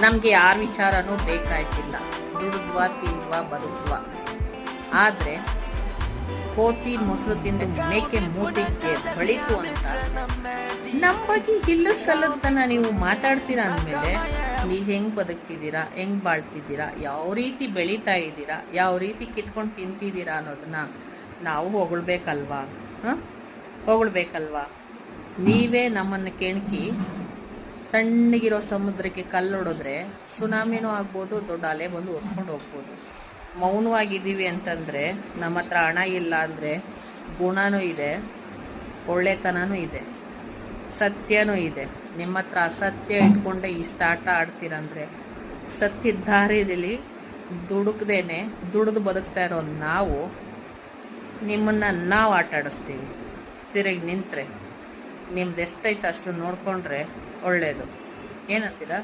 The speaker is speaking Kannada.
ನಮಗೆ ಯಾರ ವಿಚಾರನೂ ಬೇಕಾಯ್ತಿಲ್ಲ. ದುಡಿದ್ವಾ ತಿಂದ್ವಾ ಬದುಕ್ವಾ. ಆದರೆ ಕೋತಿ ಮೊಸರು ತಿಂದು ಮೇಕೆ ಮೂತಿಗೆ ಬಳಿತು ಅಂತ ನಮ್ಮ ಬಗ್ಗೆ ಇಲ್ಲ ಸಲ್ಲದನ್ನ ನೀವು ಮಾತಾಡ್ತೀರಾ ಅಂದಮೇಲೆ ನೀವು ಹೆಂಗೆ ಬದುಕ್ತಿದ್ದೀರಾ, ಹೆಂಗೆ ಬಾಳ್ತಿದ್ದೀರಾ, ಯಾವ ರೀತಿ ಬೆಳೀತಾ ಇದ್ದೀರಾ, ಯಾವ ರೀತಿ ಕಿತ್ಕೊಂಡು ತಿಂತಿದ್ದೀರಾ ಅನ್ನೋದನ್ನ ನಾವು ಹೊಗಳ್ಬೇಕಲ್ವಾ? ಹೊಗಳ್ಬೇಕಲ್ವಾ? ನೀವೇ ನಮ್ಮನ್ನು ಕೆಣಕಿ ತಣ್ಣಗಿರೋ ಸಮುದ್ರಕ್ಕೆ ಕಲ್ಲೊಡಿದ್ರೆ ಸುನಾಮಿನೂ ಆಗ್ಬೋದು, ದೊಡ್ಡ ಅಲೆ ಬಂದು ಹೊತ್ಕೊಂಡು ಹೋಗ್ಬೋದು. ಮೌನವಾಗಿದ್ದೀವಿ ಅಂತಂದರೆ ನಮ್ಮ ಹತ್ರ ಹಣ ಇಲ್ಲ ಅಂದರೆ ಗುಣನೂ ಇದೆ, ಒಳ್ಳೆತನನೂ ಇದೆ, ಸತ್ಯನೂ ಇದೆ. ನಿಮ್ಮ ಹತ್ರ ಅಸತ್ಯ ಇಟ್ಕೊಂಡೆ ಇಷ್ಟ ಆಟ ಆಡ್ತೀರಂದರೆ ಸತ್ಯದ ದಾರಿಯಲ್ಲಿ ದುಡುಕ್ದೇನೆ ದುಡಿದು ಬದುಕ್ತಾ ಇರೋ ನಾವು ನಿಮ್ಮನ್ನು ನಾವು ಆಟ ಆಡಿಸ್ತೀವಿ. ತಿರುಗಿ ನಿಂತರೆ ನಿಮ್ದು ಎಷ್ಟೈತೆ ಅಷ್ಟು ನೋಡಿಕೊಂಡ್ರೆ ಒಳ್ಳೆಯದು. ಏನಂತೀರಾ?